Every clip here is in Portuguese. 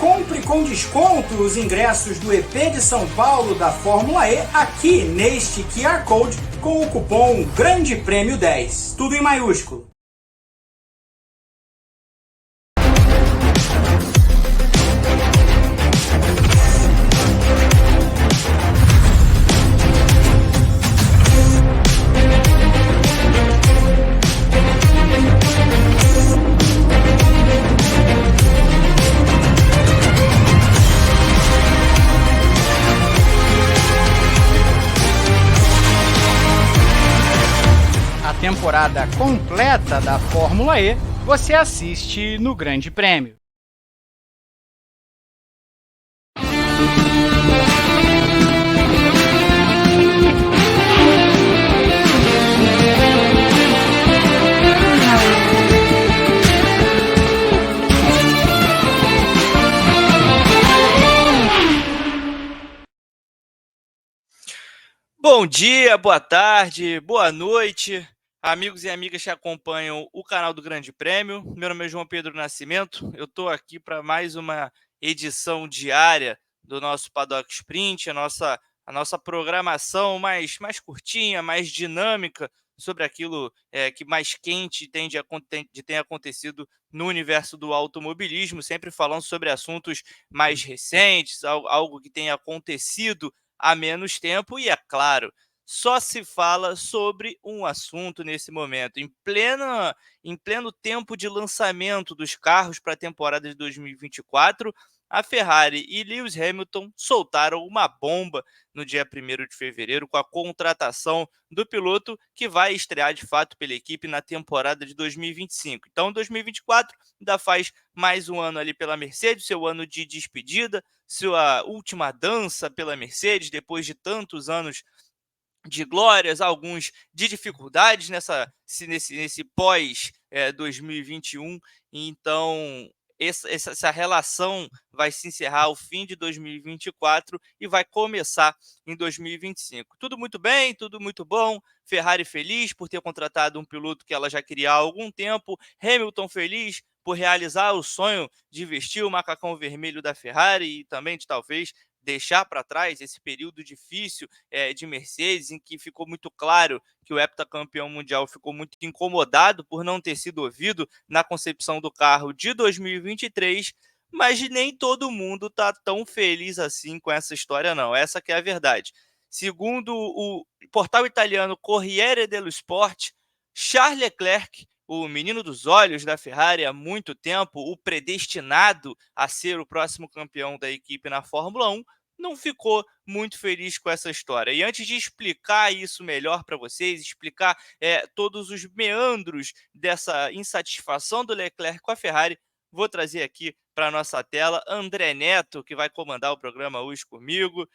Compre com desconto os ingressos do EP de São Paulo da Fórmula E aqui neste QR Code com o cupom Grande Prêmio 10. Tudo em maiúsculo. Temporada completa da Fórmula E, você assiste no Grande Prêmio. Bom dia, boa tarde, boa noite. Amigos e amigas que acompanham o canal do Grande Prêmio, meu nome é João Pedro Nascimento, eu estou aqui para mais uma edição diária do nosso Paddock Sprint, a nossa programação mais curtinha, mais dinâmica sobre aquilo que mais quente tem acontecido no universo do automobilismo, sempre falando sobre assuntos mais recentes, algo que tenha acontecido há menos tempo e, é claro, só se fala sobre um assunto nesse momento. Em pleno tempo de lançamento dos carros para a temporada de 2024, a Ferrari e Lewis Hamilton soltaram uma bomba no dia 1º de fevereiro com a contratação do piloto que vai estrear de fato pela equipe na temporada de 2025. Então, 2024 ainda faz mais um ano ali pela Mercedes, seu ano de despedida, sua última dança pela Mercedes, depois de tantos anos de glórias, alguns de dificuldades nesse pós 2021. Então, essa relação vai se encerrar ao fim de 2024 e vai começar em 2025. Tudo muito bem, tudo muito bom. Ferrari feliz por ter contratado um piloto que ela já queria há algum tempo. Hamilton feliz por realizar o sonho de vestir o macacão vermelho da Ferrari e também de talvez deixar para trás esse período difícil de Mercedes, em que ficou muito claro que o heptacampeão mundial ficou muito incomodado por não ter sido ouvido na concepção do carro de 2023, mas nem todo mundo está tão feliz assim com essa história, não. Essa que é a verdade. Segundo o portal italiano Corriere dello Sport, Charles Leclerc, o menino dos olhos da Ferrari há muito tempo, o predestinado a ser o próximo campeão da equipe na Fórmula 1, não ficou muito feliz com essa história. E antes de explicar isso melhor para vocês, explicar todos os meandros dessa insatisfação do Leclerc com a Ferrari, vou trazer aqui para a nossa tela André Neto, que vai comandar o programa hoje comigo.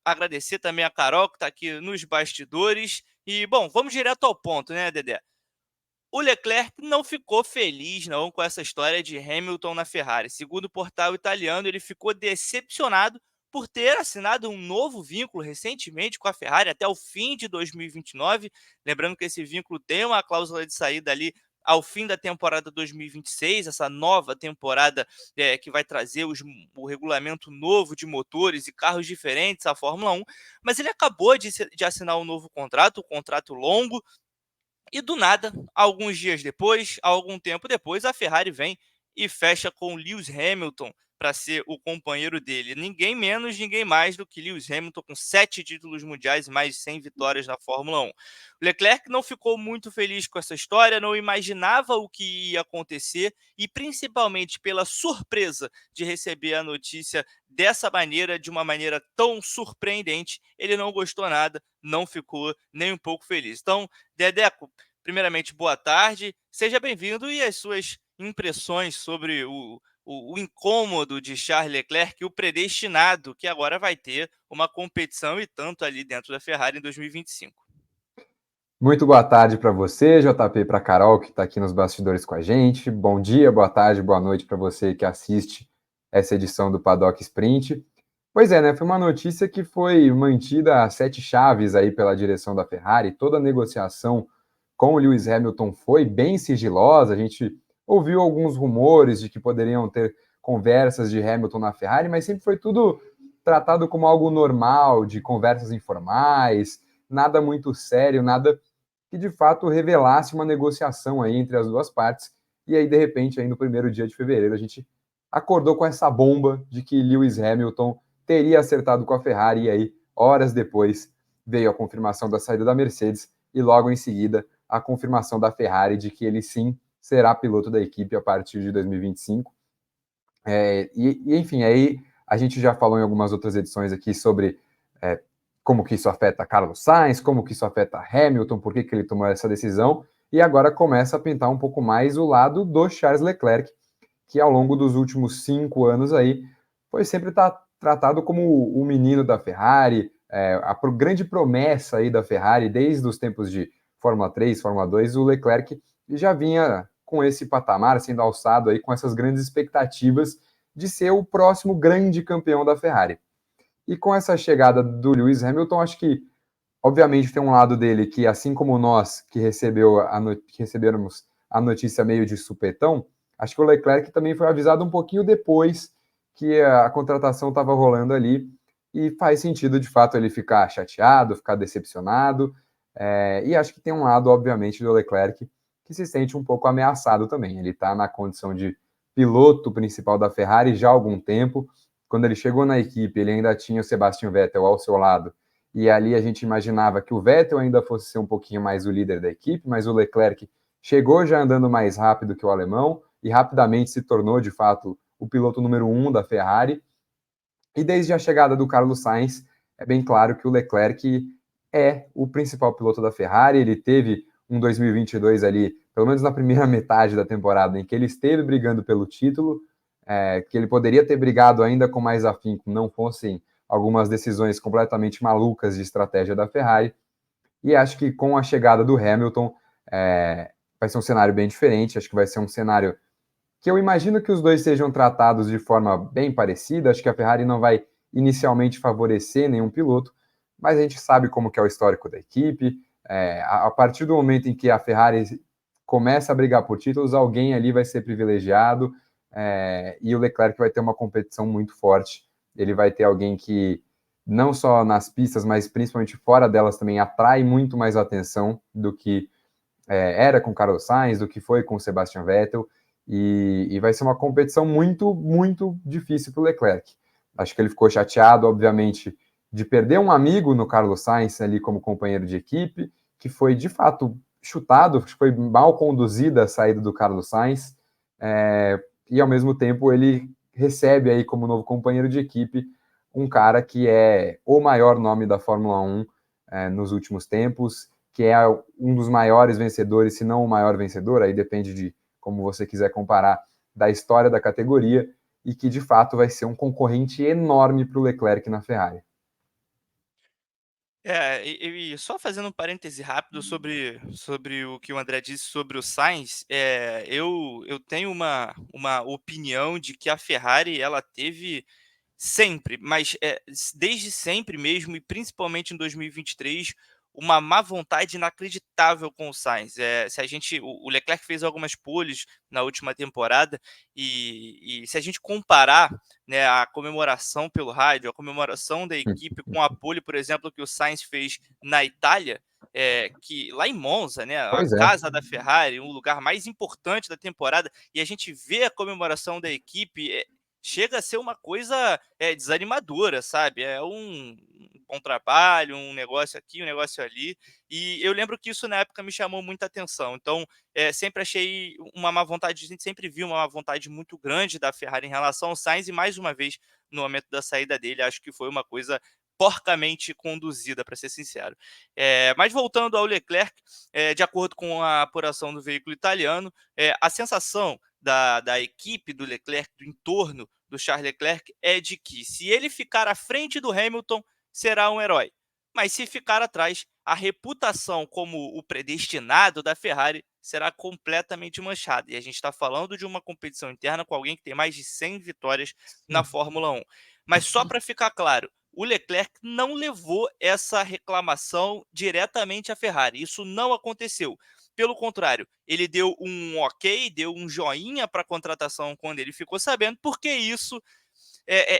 Agradecer também a Carol, que está aqui nos bastidores. E, bom, vamos direto ao ponto, né, Dedé? O Leclerc não ficou feliz não com essa história de Hamilton na Ferrari. Segundo o portal italiano, ele ficou decepcionado por ter assinado um novo vínculo recentemente com a Ferrari até o fim de 2029. Lembrando que esse vínculo tem uma cláusula de saída ali ao fim da temporada 2026, essa nova temporada que vai trazer o regulamento novo de motores e carros diferentes à Fórmula 1. Mas ele acabou de assinar um novo contrato, um contrato longo. E do nada, alguns dias depois, algum tempo depois, a Ferrari vem e fecha com Lewis Hamilton para ser o companheiro dele. Ninguém menos, ninguém mais do que Lewis Hamilton, com 7 títulos mundiais e mais de 100 vitórias na Fórmula 1. O Leclerc não ficou muito feliz com essa história, não imaginava o que ia acontecer e, principalmente, pela surpresa de receber a notícia dessa maneira, de uma maneira tão surpreendente, ele não gostou nada, não ficou nem um pouco feliz. Então, Dedeco, primeiramente, boa tarde, seja bem-vindo e as suas impressões sobre o incômodo de Charles Leclerc, o predestinado, que agora vai ter uma competição e tanto ali dentro da Ferrari em 2025. Muito boa tarde para você, JP, para a Carol, que está aqui nos bastidores com a gente. Bom dia, boa tarde, boa noite para você que assiste essa edição do Paddock Sprint. Pois é, né? Foi uma notícia que foi mantida a 7 chaves aí pela direção da Ferrari. Toda a negociação com o Lewis Hamilton foi bem sigilosa. A gente ouviu alguns rumores de que poderiam ter conversas de Hamilton na Ferrari, mas sempre foi tudo tratado como algo normal, de conversas informais, nada muito sério, nada que de fato revelasse uma negociação aí entre as duas partes. E aí, de repente, aí no primeiro dia de fevereiro, a gente acordou com essa bomba de que Lewis Hamilton teria acertado com a Ferrari, e aí, horas depois, veio a confirmação da saída da Mercedes e logo em seguida a confirmação da Ferrari de que ele sim será piloto da equipe a partir de 2025. Enfim, aí a gente já falou em algumas outras edições aqui sobre como que isso afeta Carlos Sainz, como que isso afeta Hamilton, por que ele tomou essa decisão, e agora começa a pintar um pouco mais o lado do Charles Leclerc, que ao longo dos últimos 5 anos aí foi sempre tratado como o menino da Ferrari, a grande promessa aí da Ferrari desde os tempos de Fórmula 3, Fórmula 2, o Leclerc já vinha com esse patamar, sendo alçado aí com essas grandes expectativas de ser o próximo grande campeão da Ferrari. E com essa chegada do Lewis Hamilton, acho que, obviamente, tem um lado dele que, assim como nós que recebemos a notícia meio de supetão, acho que o Leclerc também foi avisado um pouquinho depois que a contratação estava rolando ali, e faz sentido, de fato, ele ficar chateado, ficar decepcionado, e acho que tem um lado, obviamente, do Leclerc que se sente um pouco ameaçado também. Ele está na condição de piloto principal da Ferrari já há algum tempo. Quando ele chegou na equipe, ele ainda tinha o Sebastian Vettel ao seu lado, e ali a gente imaginava que o Vettel ainda fosse ser um pouquinho mais o líder da equipe, mas o Leclerc chegou já andando mais rápido que o alemão, e rapidamente se tornou, de fato, o piloto número 1 da Ferrari. E desde a chegada do Carlos Sainz, é bem claro que o Leclerc é o principal piloto da Ferrari. Ele teve um 2022 ali, pelo menos na primeira metade da temporada, em que ele esteve brigando pelo título, que ele poderia ter brigado ainda com mais afinco, não fossem algumas decisões completamente malucas de estratégia da Ferrari. E acho que com a chegada do Hamilton, vai ser um cenário bem diferente. Acho que vai ser um cenário que eu imagino que os dois sejam tratados de forma bem parecida. Acho que a Ferrari não vai inicialmente favorecer nenhum piloto, mas a gente sabe como que é o histórico da equipe. A partir do momento em que a Ferrari começa a brigar por títulos, alguém ali vai ser privilegiado, e o Leclerc vai ter uma competição muito forte. Ele vai ter alguém que, não só nas pistas, mas principalmente fora delas também, atrai muito mais atenção do que era com Carlos Sainz, do que foi com o Sebastian Vettel, e vai ser uma competição muito, muito difícil para o Leclerc. Acho que ele ficou chateado, obviamente, de perder um amigo no Carlos Sainz ali como companheiro de equipe, que foi de fato chutado, foi mal conduzida a saída do Carlos Sainz, e ao mesmo tempo ele recebe aí como novo companheiro de equipe um cara que é o maior nome da Fórmula 1 nos últimos tempos, que é um dos maiores vencedores, se não o maior vencedor, aí depende de como você quiser comparar, da história da categoria, e que de fato vai ser um concorrente enorme para o Leclerc na Ferrari. E só fazendo um parêntese rápido sobre o que o André disse sobre o Sainz, eu tenho uma opinião de que a Ferrari ela teve sempre, mas desde sempre mesmo, e principalmente em 2023, uma má vontade inacreditável com o Sainz. Se a gente, o Leclerc fez algumas poles na última temporada, e se a gente comparar, né, a comemoração pelo rádio, a comemoração da equipe com a pole, por exemplo, que o Sainz fez na Itália, que lá em Monza, né, a Pois é. casa da Ferrari, um lugar mais importante da temporada, e a gente vê a comemoração da equipe, chega a ser uma coisa desanimadora, sabe? É um bom trabalho, um negócio aqui, um negócio ali. E eu lembro que isso na época me chamou muita atenção. Então, sempre achei uma má vontade, a gente sempre viu uma má vontade muito grande da Ferrari em relação ao Sainz, e mais uma vez, no momento da saída dele, acho que foi uma coisa porcamente conduzida, para ser sincero. Mas voltando ao Leclerc, de acordo com a apuração do veículo italiano, a sensação da equipe do Leclerc, do entorno do Charles Leclerc, é de que se ele ficar à frente do Hamilton, será um herói. Mas se ficar atrás, a reputação como o predestinado da Ferrari será completamente manchada. E a gente está falando de uma competição interna com alguém que tem mais de 100 vitórias na Fórmula 1. Mas só para ficar claro, o Leclerc não levou essa reclamação diretamente à Ferrari. Isso não aconteceu. Pelo contrário, ele deu um ok, deu um joinha para a contratação quando ele ficou sabendo, porque isso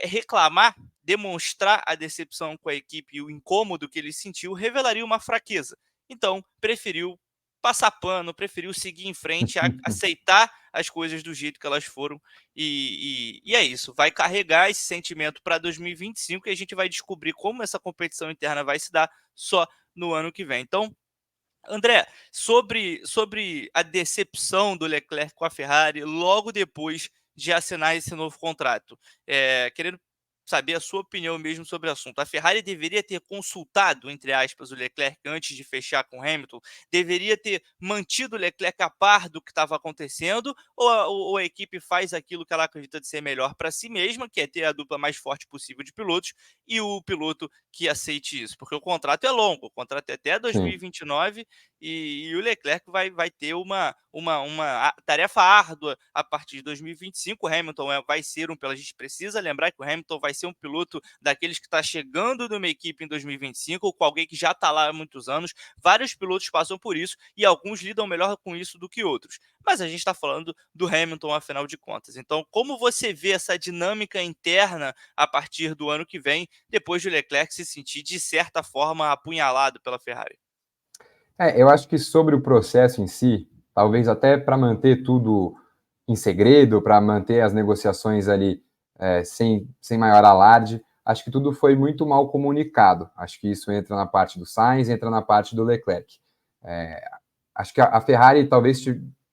reclamar, demonstrar a decepção com a equipe e o incômodo que ele sentiu revelaria uma fraqueza. Então, preferiu passar pano, preferiu seguir em frente, aceitar as coisas do jeito que elas foram. E é isso. Vai carregar esse sentimento para 2025 e a gente vai descobrir como essa competição interna vai se dar só no ano que vem. Então, André, sobre a decepção do Leclerc com a Ferrari logo depois de assinar esse novo contrato, querendo saber a sua opinião mesmo sobre o assunto. A Ferrari deveria ter consultado, entre aspas, o Leclerc antes de fechar com o Hamilton? Deveria ter mantido o Leclerc a par do que estava acontecendo? Ou a equipe faz aquilo que ela acredita de ser melhor para si mesma, que é ter a dupla mais forte possível de pilotos, e o piloto que aceite isso? Porque o contrato é longo, o contrato é até Sim. 2029 e o Leclerc vai ter uma tarefa árdua a partir de 2025. O Hamilton vai ser a gente precisa lembrar que o Hamilton vai ser um piloto daqueles que está chegando numa equipe em 2025, com alguém que já está lá há muitos anos. Vários pilotos passam por isso e alguns lidam melhor com isso do que outros. Mas a gente está falando do Hamilton, afinal de contas. Então, como você vê essa dinâmica interna a partir do ano que vem, depois de o Leclerc se sentir, de certa forma, apunhalado pela Ferrari? Eu acho que sobre o processo em si, talvez até para manter tudo em segredo, para manter as negociações ali sem maior alarde, acho que tudo foi muito mal comunicado. Acho que isso entra na parte do Sainz, entra na parte do Leclerc. Acho que a Ferrari talvez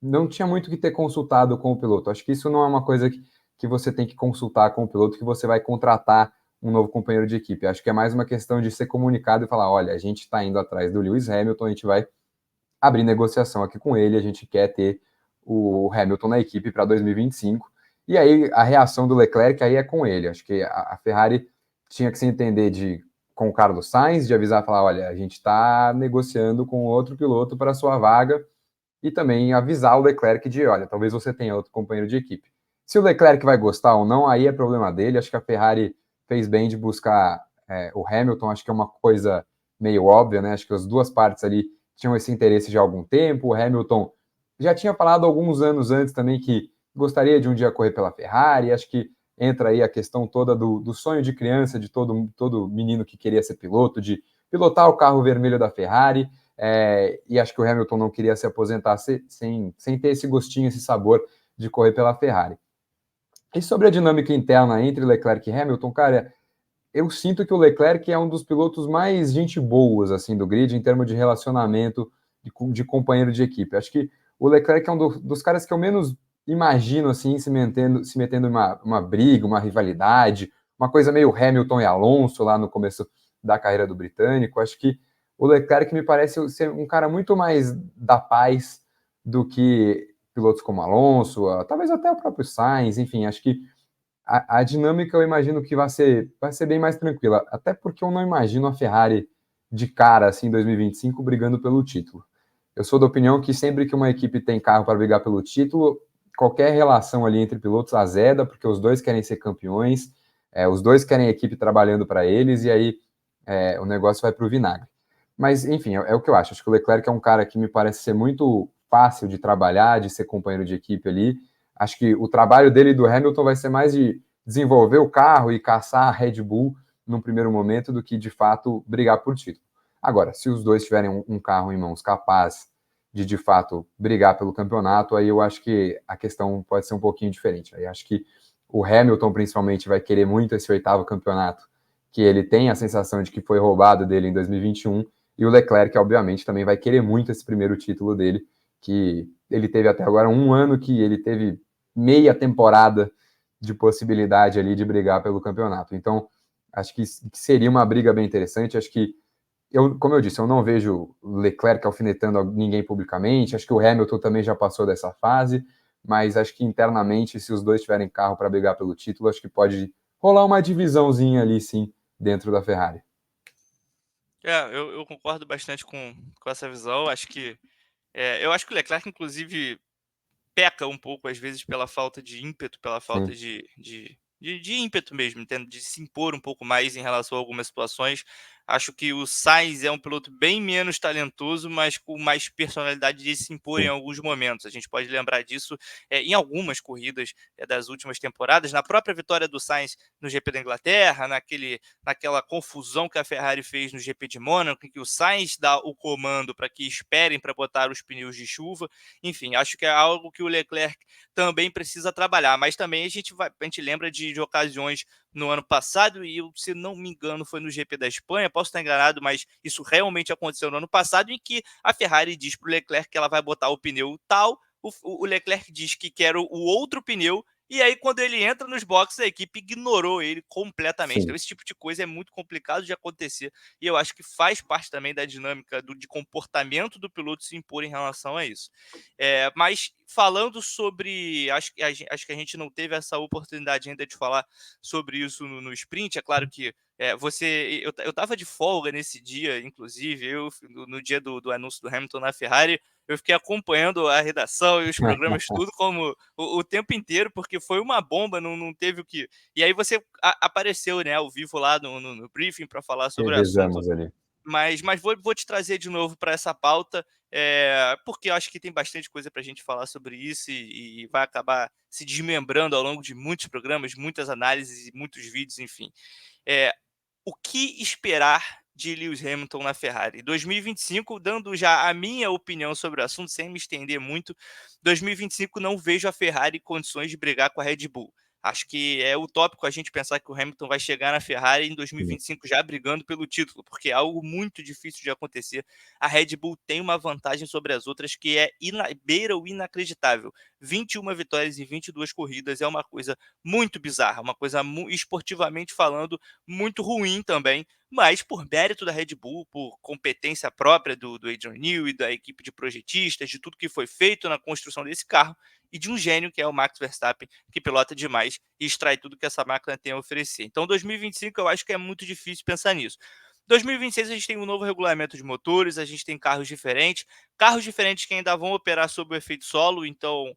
não tinha muito que ter consultado com o piloto. Acho que isso não é uma coisa que você tem que consultar com o piloto, que você vai contratar um novo companheiro de equipe. Acho que é mais uma questão de ser comunicado e falar, olha, a gente está indo atrás do Lewis Hamilton, a gente vai abrir negociação aqui com ele, a gente quer ter o Hamilton na equipe para 2025. E aí a reação do Leclerc aí é com ele. Acho que a Ferrari tinha que se entender com o Carlos Sainz, de avisar, falar, olha, a gente está negociando com outro piloto para a sua vaga, e também avisar o Leclerc de, olha, talvez você tenha outro companheiro de equipe. Se o Leclerc vai gostar ou não, aí é problema dele. Acho que a Ferrari fez bem de buscar o Hamilton, acho que é uma coisa meio óbvia, né? Acho que as duas partes ali tinham esse interesse de algum tempo. O Hamilton já tinha falado alguns anos antes também que gostaria de um dia correr pela Ferrari. Acho que entra aí a questão toda do sonho de criança de todo menino que queria ser piloto, de pilotar o carro vermelho da Ferrari. E acho que o Hamilton não queria se aposentar sem ter esse gostinho, esse sabor de correr pela Ferrari. E sobre a dinâmica interna entre Leclerc e Hamilton, cara, eu sinto que o Leclerc é um dos pilotos mais gente boas assim do grid em termos de relacionamento de companheiro de equipe. Acho que o Leclerc é um dos caras que eu menos imagino assim se metendo em uma briga, uma rivalidade, uma coisa meio Hamilton e Alonso lá no começo da carreira do britânico. Acho que o Leclerc me parece ser um cara muito mais da paz do que pilotos como Alonso, talvez até o próprio Sainz, enfim, acho que a dinâmica eu imagino que vai ser bem mais tranquila, até porque eu não imagino a Ferrari de cara, assim, em 2025, brigando pelo título. Eu sou da opinião que sempre que uma equipe tem carro para brigar pelo título, qualquer relação ali entre pilotos azeda, porque os dois querem ser campeões, os dois querem a equipe trabalhando para eles, e aí o negócio vai para o vinagre. Mas, enfim, é o que eu acho. Acho que o Leclerc é um cara que me parece ser muito fácil de trabalhar, de ser companheiro de equipe ali. Acho que o trabalho dele e do Hamilton vai ser mais de desenvolver o carro e caçar a Red Bull num primeiro momento do que, de fato, brigar por título. Agora, se os dois tiverem um carro em mãos capaz de fato, brigar pelo campeonato, aí eu acho que a questão pode ser um pouquinho diferente. Aí acho que o Hamilton, principalmente, vai querer muito esse oitavo campeonato, que ele tem a sensação de que foi roubado dele em 2021, e o Leclerc, obviamente, também vai querer muito esse primeiro título dele, que ele teve até agora um ano que ele teve meia temporada de possibilidade ali de brigar pelo campeonato. Então, acho que seria uma briga bem interessante. Acho que, como eu disse, eu não vejo Leclerc alfinetando ninguém publicamente. Acho que o Hamilton também já passou dessa fase, mas acho que internamente, se os dois tiverem carro para brigar pelo título, acho que pode rolar uma divisãozinha ali, sim, dentro da Ferrari. Eu concordo bastante com essa visão. Eu acho que o Leclerc, inclusive, peca um pouco, às vezes, pela falta de ímpeto, pela falta de ímpeto mesmo, entende? De se impor um pouco mais em relação a algumas situações. Acho que o Sainz é um piloto bem menos talentoso, mas com mais personalidade de se impor em Sim, alguns momentos. A gente pode lembrar disso em algumas corridas das últimas temporadas, na própria vitória do Sainz no GP da Inglaterra, naquela confusão que a Ferrari fez no GP de Mônaco, em que o Sainz dá o comando para que esperem para botar os pneus de chuva. Enfim, acho que é algo que o Leclerc também precisa trabalhar, mas também a gente lembra de ocasiões no ano passado, e eu, se não me engano, foi no GP da Espanha, posso estar enganado, mas isso realmente aconteceu no ano passado, em que a Ferrari diz para o Leclerc que ela vai botar o pneu tal, o Leclerc diz que quer o outro pneu, e aí quando ele entra nos boxes, a equipe ignorou ele completamente. Então sim. esse tipo de coisa é muito complicado de acontecer, e eu acho que faz parte também da dinâmica de comportamento do piloto se impor em relação a isso. Mas falando sobre, acho que a gente não teve essa oportunidade ainda de falar sobre isso no sprint. É claro que eu estava de folga nesse dia, inclusive, no dia do anúncio do Hamilton na Ferrari, eu fiquei acompanhando a redação e os programas, tudo como o tempo inteiro, porque foi uma bomba, não teve o que. E aí você apareceu, né, ao vivo lá no briefing para falar sobre o assunto. Revezamos ali. Mas vou te trazer de novo para essa pauta, porque eu acho que tem bastante coisa para a gente falar sobre isso, e vai acabar se desmembrando ao longo de muitos programas, muitas análises e muitos vídeos, enfim. É, o que esperar de Lewis Hamilton na Ferrari? 2025, dando já a minha opinião sobre o assunto, sem me estender muito, 2025 não vejo a Ferrari em condições de brigar com a Red Bull. Acho que é utópico a gente pensar que o Hamilton vai chegar na Ferrari em Sim. 2025 já brigando pelo título, porque é algo muito difícil de acontecer. A Red Bull tem uma vantagem sobre as outras que beira o inacreditável. 21 vitórias em 22 corridas é uma coisa muito bizarra, uma coisa esportivamente falando muito ruim também, mas por mérito da Red Bull, por competência própria do Adrian Newey, da equipe de projetistas, de tudo que foi feito na construção desse carro, e de um gênio que é o Max Verstappen, que pilota demais e extrai tudo que essa máquina tem a oferecer. Então 2025 eu acho que é muito difícil pensar nisso. 2026 a gente tem um novo regulamento de motores, a gente tem carros diferentes que ainda vão operar sob o efeito solo, então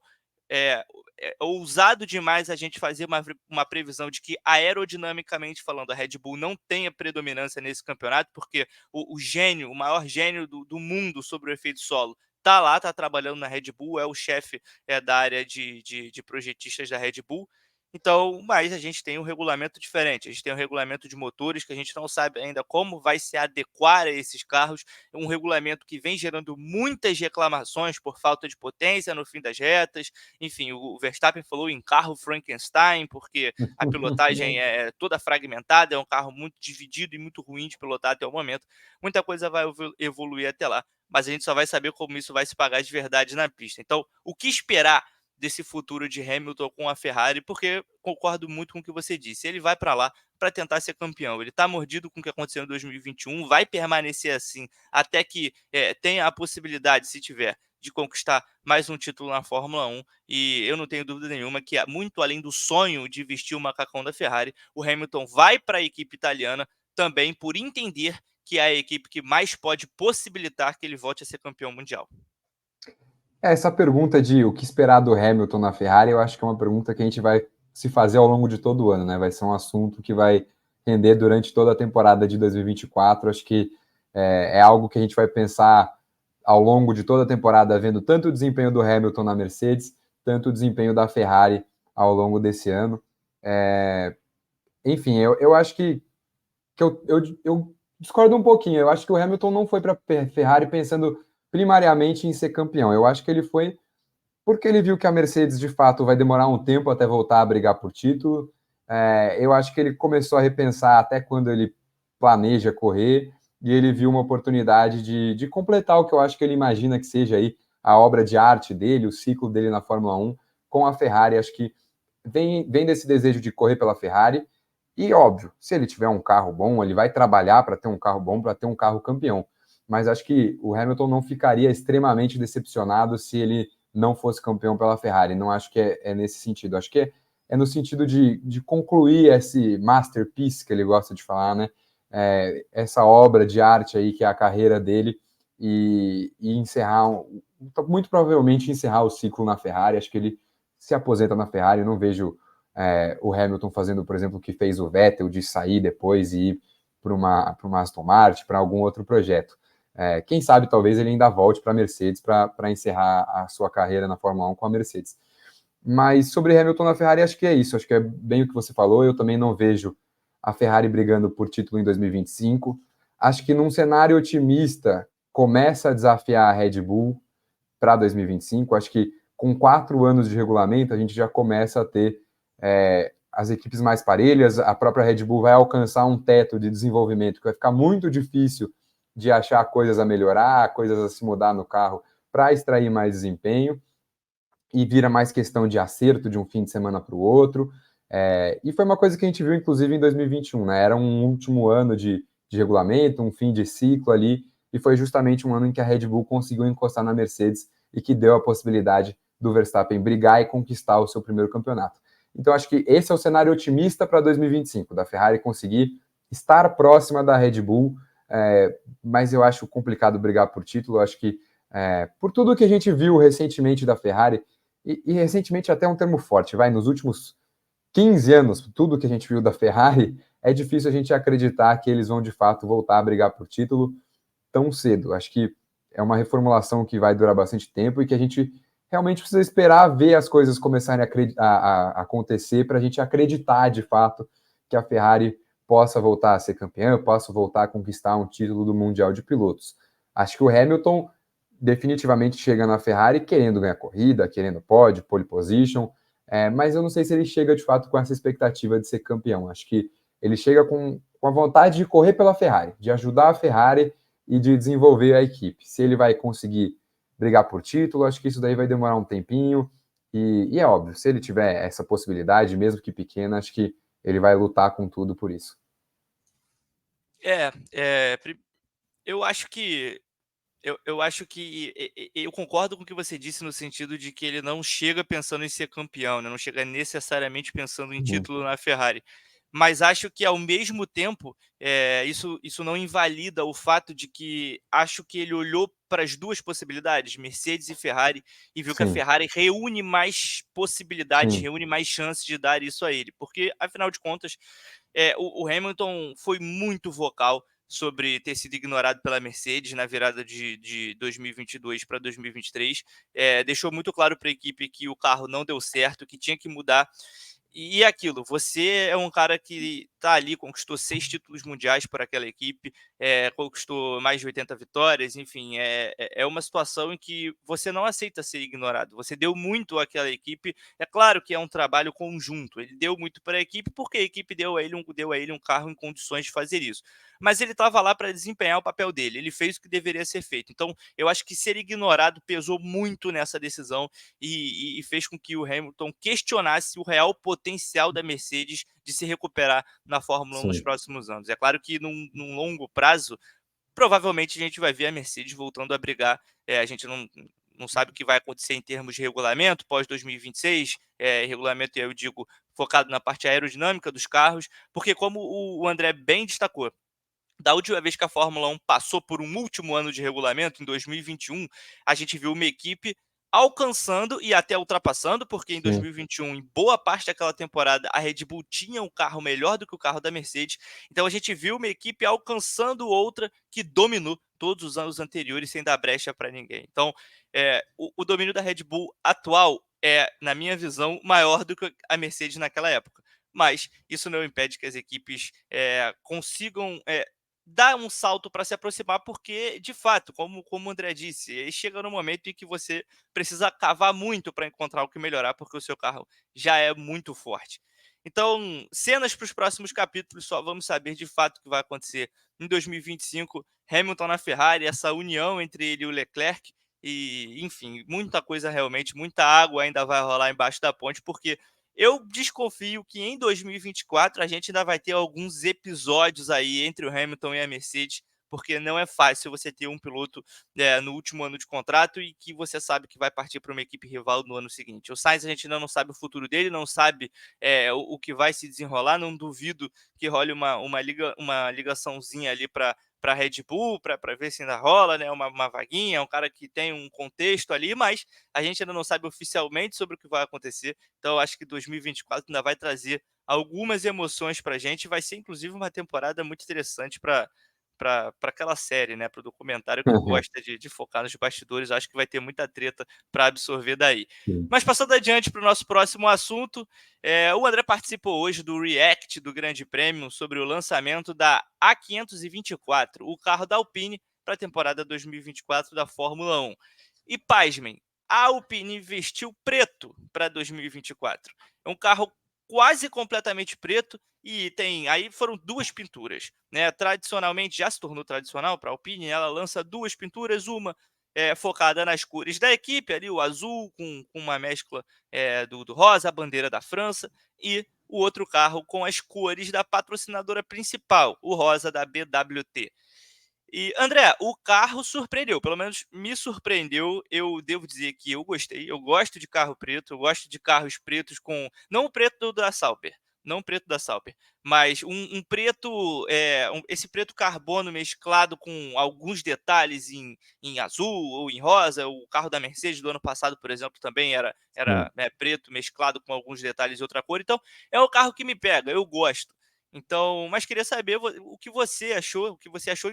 é, é ousado demais a gente fazer uma previsão de que, aerodinamicamente falando, a Red Bull não tenha predominância nesse campeonato, porque o gênio, o maior gênio do mundo sobre o efeito solo, tá lá, tá trabalhando na Red Bull, é o chefe da área de projetistas da Red Bull. Então, mas a gente tem um regulamento diferente, a gente tem um regulamento de motores que a gente não sabe ainda como vai se adequar a esses carros, um regulamento que vem gerando muitas reclamações por falta de potência no fim das retas. Enfim, o Verstappen falou em carro Frankenstein, porque a pilotagem é toda fragmentada, é um carro muito dividido e muito ruim de pilotar até o momento. Muita coisa vai evoluir até lá, mas a gente só vai saber como isso vai se pagar de verdade na pista. Então, o que esperar desse futuro de Hamilton com a Ferrari? Porque concordo muito com o que você disse. Ele vai para lá para tentar ser campeão. Ele está mordido com o que aconteceu em 2021, vai permanecer assim até que tenha a possibilidade, se tiver, de conquistar mais um título na Fórmula 1, e eu não tenho dúvida nenhuma que, muito além do sonho de vestir o macacão da Ferrari, o Hamilton vai para a equipe italiana também por entender que é a equipe que mais pode possibilitar que ele volte a ser campeão mundial. Essa pergunta de o que esperar do Hamilton na Ferrari, eu acho que é uma pergunta que a gente vai se fazer ao longo de todo o ano, né? Vai ser um assunto que vai render durante toda a temporada de 2024. Acho que é algo que a gente vai pensar ao longo de toda a temporada, vendo tanto o desempenho do Hamilton na Mercedes, tanto o desempenho da Ferrari ao longo desse ano. Enfim, eu acho que eu discordo um pouquinho. Eu acho que o Hamilton não foi para a Ferrari pensando primariamente em ser campeão. Eu acho que ele foi porque ele viu que a Mercedes, de fato, vai demorar um tempo até voltar a brigar por título. Eu acho que ele começou a repensar até quando ele planeja correr, e ele viu uma oportunidade de completar o que eu acho que ele imagina que seja aí a obra de arte dele, o ciclo dele na Fórmula 1 com a Ferrari. Acho que vem desse desejo de correr pela Ferrari, e óbvio, se ele tiver um carro bom, ele vai trabalhar para ter um carro bom, para ter um carro campeão. Mas acho que o Hamilton não ficaria extremamente decepcionado se ele não fosse campeão pela Ferrari. Não acho que é nesse sentido. Acho que é no sentido de concluir esse masterpiece que ele gosta de falar, né? Essa obra de arte aí que é a carreira dele, e encerrar, muito provavelmente encerrar o ciclo na Ferrari. Acho que ele se aposenta na Ferrari. Eu não vejo o Hamilton fazendo, por exemplo, o que fez o Vettel, de sair depois e ir uma Aston Martin, para algum outro projeto. Quem sabe talvez ele ainda volte para a Mercedes para encerrar a sua carreira na Fórmula 1 com a Mercedes. Mas sobre Hamilton na Ferrari, acho que é isso. Acho que é bem o que você falou. Eu também não vejo a Ferrari brigando por título em 2025. Acho que num cenário otimista, começa a desafiar a Red Bull para 2025. Acho que com 4 anos de regulamento, a gente já começa a ter as equipes mais parelhas. A própria Red Bull vai alcançar um teto de desenvolvimento que vai ficar muito difícil de achar coisas a melhorar, coisas a se mudar no carro para extrair mais desempenho. E vira mais questão de acerto de um fim de semana para o outro. E foi uma coisa que a gente viu, inclusive, em 2021, né? Era um último ano de regulamento, um fim de ciclo ali, e foi justamente um ano em que a Red Bull conseguiu encostar na Mercedes e que deu a possibilidade do Verstappen brigar e conquistar o seu primeiro campeonato. Então, acho que esse é o cenário otimista para 2025, da Ferrari conseguir estar próxima da Red Bull, mas eu acho complicado brigar por título. Eu acho que, por tudo que a gente viu recentemente da Ferrari, e recentemente até um termo forte, nos últimos 15 anos, tudo que a gente viu da Ferrari, é difícil a gente acreditar que eles vão de fato voltar a brigar por título tão cedo. Acho que é uma reformulação que vai durar bastante tempo e que a gente realmente precisa esperar ver as coisas começarem a acontecer para a gente acreditar de fato que a Ferrari possa voltar a ser campeã, possa voltar a conquistar um título do Mundial de Pilotos. Acho que o Hamilton definitivamente chega na Ferrari querendo ganhar corrida, querendo pódio, pole position, mas eu não sei se ele chega de fato com essa expectativa de ser campeão. Acho que ele chega com a vontade de correr pela Ferrari, de ajudar a Ferrari e de desenvolver a equipe. Se ele vai conseguir brigar por título, acho que isso daí vai demorar um tempinho, e é óbvio, se ele tiver essa possibilidade, mesmo que pequena, acho que ele vai lutar com tudo por isso. Eu acho que eu concordo com o que você disse no sentido de que ele não chega pensando em ser campeão, né? Não chega necessariamente pensando em Uhum. título na Ferrari. Mas acho que, ao mesmo tempo, isso não invalida o fato de que acho que ele olhou para as duas possibilidades, Mercedes e Ferrari, e viu que a Sim, Ferrari reúne mais possibilidades, sim, reúne mais chances de dar isso a ele. Porque, afinal de contas, o Hamilton foi muito vocal sobre ter sido ignorado pela Mercedes na virada de 2022 para 2023. Deixou muito claro para a equipe que o carro não deu certo, que tinha que mudar. E é aquilo, você é um cara que está ali, conquistou 6 títulos mundiais por aquela equipe, conquistou mais de 80 vitórias, enfim, é uma situação em que você não aceita ser ignorado. Você deu muito àquela equipe, é claro que é um trabalho conjunto, ele deu muito para a equipe, porque a equipe deu a ele um carro em condições de fazer isso. Mas ele estava lá para desempenhar o papel dele, ele fez o que deveria ser feito. Então, eu acho que ser ignorado pesou muito nessa decisão e fez com que o Hamilton questionasse o real potencial da Mercedes de se recuperar na Fórmula 1 nos sim, próximos anos. É claro que num longo prazo, provavelmente a gente vai ver a Mercedes voltando a brigar. A gente não sabe o que vai acontecer em termos de regulamento pós 2026, regulamento, eu digo, focado na parte aerodinâmica dos carros, porque como o André bem destacou, da última vez que a Fórmula 1 passou por um último ano de regulamento, em 2021, a gente viu uma equipe alcançando e até ultrapassando, porque em sim, 2021, em boa parte daquela temporada, a Red Bull tinha um carro melhor do que o carro da Mercedes. Então a gente viu uma equipe alcançando outra que dominou todos os anos anteriores sem dar brecha para ninguém. Então, o domínio da Red Bull atual é, na minha visão, maior do que a Mercedes naquela época. Mas isso não impede que as equipes consigam dar um salto para se aproximar, porque, de fato, como o André disse, aí chega no momento em que você precisa cavar muito para encontrar o que melhorar, porque o seu carro já é muito forte. Então, cenas para os próximos capítulos, só vamos saber de fato o que vai acontecer em 2025. Hamilton na Ferrari, essa união entre ele e o Leclerc, e, enfim, muita coisa realmente, muita água ainda vai rolar embaixo da ponte, porque eu desconfio que em 2024 a gente ainda vai ter alguns episódios aí entre o Hamilton e a Mercedes, porque não é fácil você ter um piloto no último ano de contrato e que você sabe que vai partir para uma equipe rival no ano seguinte. O Sainz a gente ainda não sabe o futuro dele, não sabe o que vai se desenrolar, não duvido que role uma ligaçãozinha ali para Red Bull, para ver se ainda rola, né? Uma vaguinha, é um cara que tem um contexto ali, mas a gente ainda não sabe oficialmente sobre o que vai acontecer. Então, eu acho que 2024 ainda vai trazer algumas emoções para a gente. Vai ser, inclusive, uma temporada muito interessante para aquela série, né? Para o documentário que gosta de focar nos bastidores. Acho que vai ter muita treta para absorver daí. Sim. Mas passando adiante para o nosso próximo assunto, o André participou hoje do React do Grande Prêmio sobre o lançamento da A524, o carro da Alpine para a temporada 2024 da Fórmula 1. E pasmem, a Alpine vestiu preto para 2024. É um carro quase completamente preto e aí foram duas pinturas, né? Tradicionalmente já se tornou tradicional para a Alpine, ela lança duas pinturas, uma focada nas cores da equipe, ali o azul com uma mescla do rosa, a bandeira da França, e o outro carro com as cores da patrocinadora principal, o rosa da BWT. E, André, o carro surpreendeu, pelo menos me surpreendeu. Eu devo dizer que eu gostei. Eu gosto de carro preto, eu gosto de carros pretos com. Não o preto da Sauber, não o preto da Sauber, mas um preto, esse preto carbono mesclado com alguns detalhes em azul ou em rosa. O carro da Mercedes do ano passado, por exemplo, também era preto mesclado com alguns detalhes de outra cor. Então, é o carro que me pega, eu gosto. Então, mas queria saber o que você achou,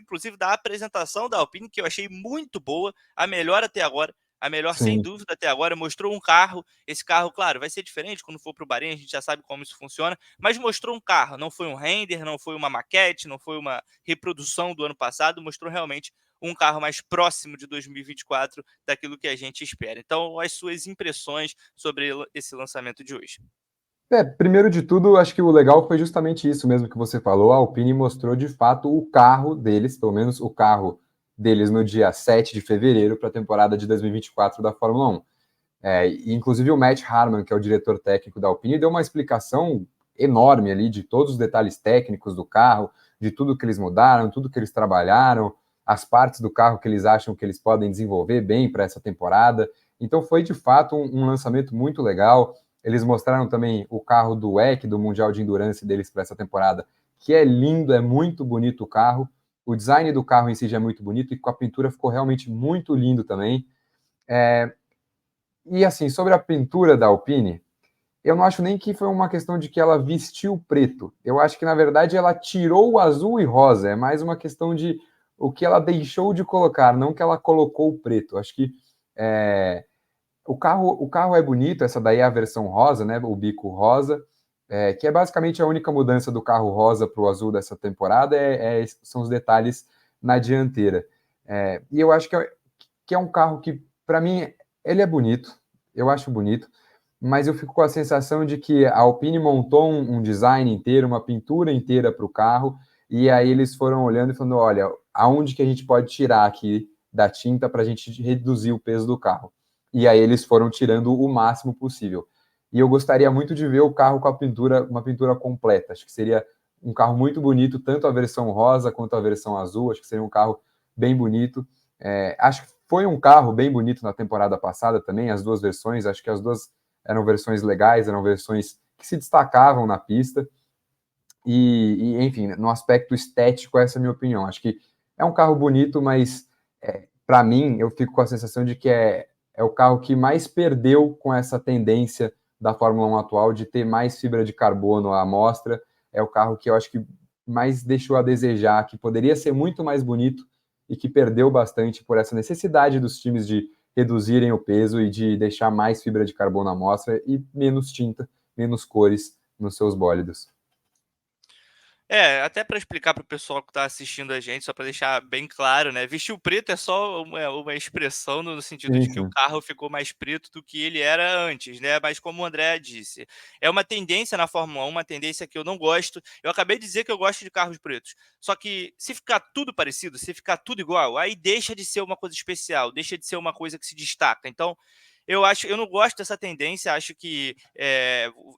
inclusive, da apresentação da Alpine, que eu achei muito boa, a melhor até agora, a melhor sem Sim. dúvida até agora. Mostrou um carro, esse carro, claro, vai ser diferente quando for para o Bahrein, a gente já sabe como isso funciona, mas mostrou um carro, não foi um render, não foi uma maquete, não foi uma reprodução do ano passado, mostrou realmente um carro mais próximo de 2024 daquilo que a gente espera. Então, as suas impressões sobre esse lançamento de hoje. Primeiro de tudo, acho que o legal foi justamente isso mesmo que você falou. A Alpine mostrou de fato o carro deles, pelo menos o carro deles no dia 7 de fevereiro para a temporada de 2024 da Fórmula 1. E, inclusive o Matt Harmon, que é o diretor técnico da Alpine, deu uma explicação enorme ali de todos os detalhes técnicos do carro, de tudo que eles mudaram, tudo que eles trabalharam, as partes do carro que eles acham que eles podem desenvolver bem para essa temporada. Então foi de fato um lançamento muito legal. Eles mostraram também o carro do WEC, do Mundial de Endurance deles para essa temporada, que é lindo, é muito bonito o carro. O design do carro em si já é muito bonito e com a pintura ficou realmente muito lindo também. E assim, sobre a pintura da Alpine, eu não acho nem que foi uma questão de que ela vestiu preto. Eu acho que, na verdade, ela tirou o azul e rosa. É mais uma questão de o que ela deixou de colocar, não que ela colocou o preto. Acho que o carro é bonito, essa daí é a versão rosa, né? O bico rosa, que é basicamente a única mudança do carro rosa para o azul dessa temporada, são os detalhes na dianteira. E eu acho que é um carro que, para mim, ele é bonito, eu acho bonito, mas eu fico com a sensação de que a Alpine montou um design inteiro, uma pintura inteira para o carro, e aí eles foram olhando e falando, olha, aonde que a gente pode tirar aqui da tinta para a gente reduzir o peso do carro? E aí eles foram tirando o máximo possível. E eu gostaria muito de ver o carro com uma pintura completa. Acho que seria um carro muito bonito, tanto a versão rosa quanto a versão azul. Acho que seria um carro bem bonito. Acho que foi um carro bem bonito na temporada passada também, as duas versões. Acho que as duas eram versões legais, eram versões que se destacavam na pista. Enfim, no aspecto estético, essa é a minha opinião. Acho que é um carro bonito, mas para mim, eu fico com a sensação de que é o carro que mais perdeu com essa tendência da Fórmula 1 atual de ter mais fibra de carbono à amostra. É o carro que eu acho que mais deixou a desejar, que poderia ser muito mais bonito e que perdeu bastante por essa necessidade dos times de reduzirem o peso e de deixar mais fibra de carbono à amostra e menos tinta, menos cores nos seus bólidos. Até para explicar para o pessoal que está assistindo a gente, só para deixar bem claro, né? Vestir o preto é só uma expressão no sentido Sim, de que o sim. carro ficou mais preto do que ele era antes, né? Mas como o André disse, é uma tendência na Fórmula 1, uma tendência que eu não gosto. Eu acabei de dizer que eu gosto de carros pretos. Só que se ficar tudo parecido, se ficar tudo igual, aí deixa de ser uma coisa especial, deixa de ser uma coisa que se destaca. Então, eu não gosto dessa tendência, acho que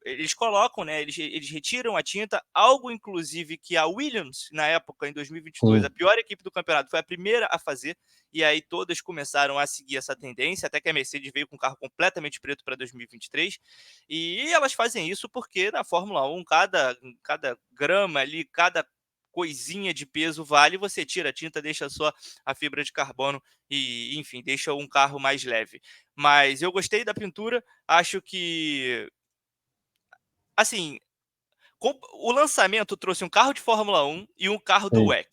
eles colocam, né? Eles retiram a tinta, algo inclusive que a Williams, na época, em 2022, a Sim. pior equipe do campeonato, foi a primeira a fazer, e aí todas começaram a seguir essa tendência, até que a Mercedes veio com um carro completamente preto para 2023, e elas fazem isso porque na Fórmula 1, cada grama ali, cada coisinha de peso vale, você tira a tinta, deixa só a fibra de carbono e, enfim, deixa um carro mais leve. Mas eu gostei da pintura, acho que, assim, o lançamento trouxe um carro de Fórmula 1 e um carro do WEC.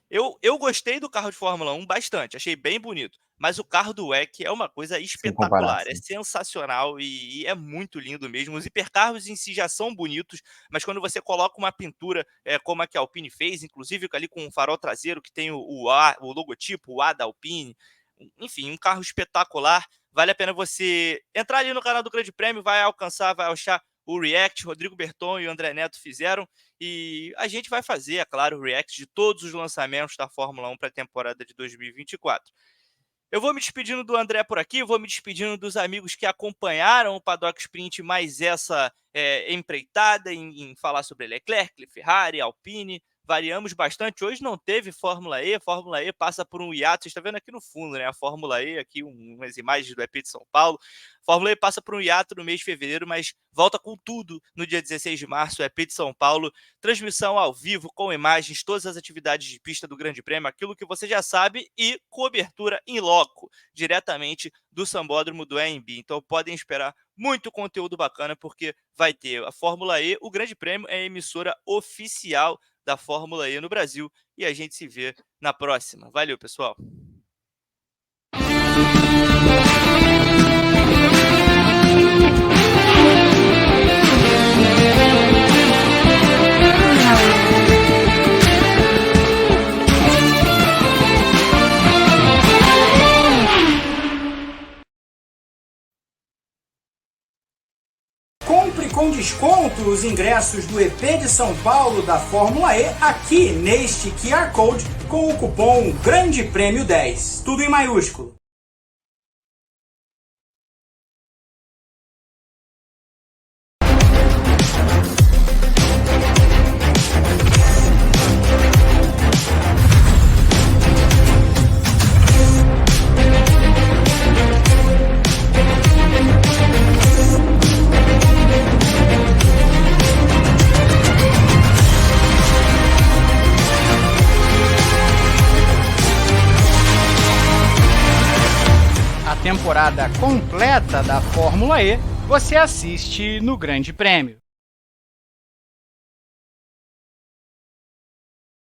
Eu gostei do carro de Fórmula 1 bastante, achei bem bonito. Mas o carro do WEC é uma coisa espetacular, é sensacional e é muito lindo mesmo. Os hipercarros em si já são bonitos, mas quando você coloca uma pintura como a que a Alpine fez, inclusive ali com um farol traseiro que tem o logotipo, o A da Alpine, enfim, um carro espetacular. Vale a pena você entrar ali no canal do Grande Prêmio, vai achar o React, Rodrigo Berton e o André Neto fizeram, e a gente vai fazer, é claro, o React de todos os lançamentos da Fórmula 1 para a temporada de 2024. Eu vou me despedindo do André por aqui, vou me despedindo dos amigos que acompanharam o Paddock Sprint, mais essa empreitada em falar sobre Leclerc, Ferrari, Alpine. Variamos bastante. Hoje não teve Fórmula E. A Fórmula E passa por um hiato. Você está vendo aqui no fundo, né? A Fórmula E, aqui umas imagens do EP de São Paulo. A Fórmula E passa por um hiato no mês de fevereiro, mas volta com tudo no dia 16 de março, EP de São Paulo. Transmissão ao vivo, com imagens, todas as atividades de pista do Grande Prêmio, aquilo que você já sabe, e cobertura em loco, diretamente do Sambódromo do AMB. Então podem esperar muito conteúdo bacana, porque vai ter a Fórmula E. O Grande Prêmio é a emissora oficial da Fórmula E no Brasil, e a gente se vê na próxima. Valeu, pessoal! Compre com desconto os ingressos do EP de São Paulo da Fórmula E aqui neste QR Code com o cupom Grande Prêmio 10. Tudo em maiúsculo. Temporada completa da Fórmula E você assiste no Grande Prêmio.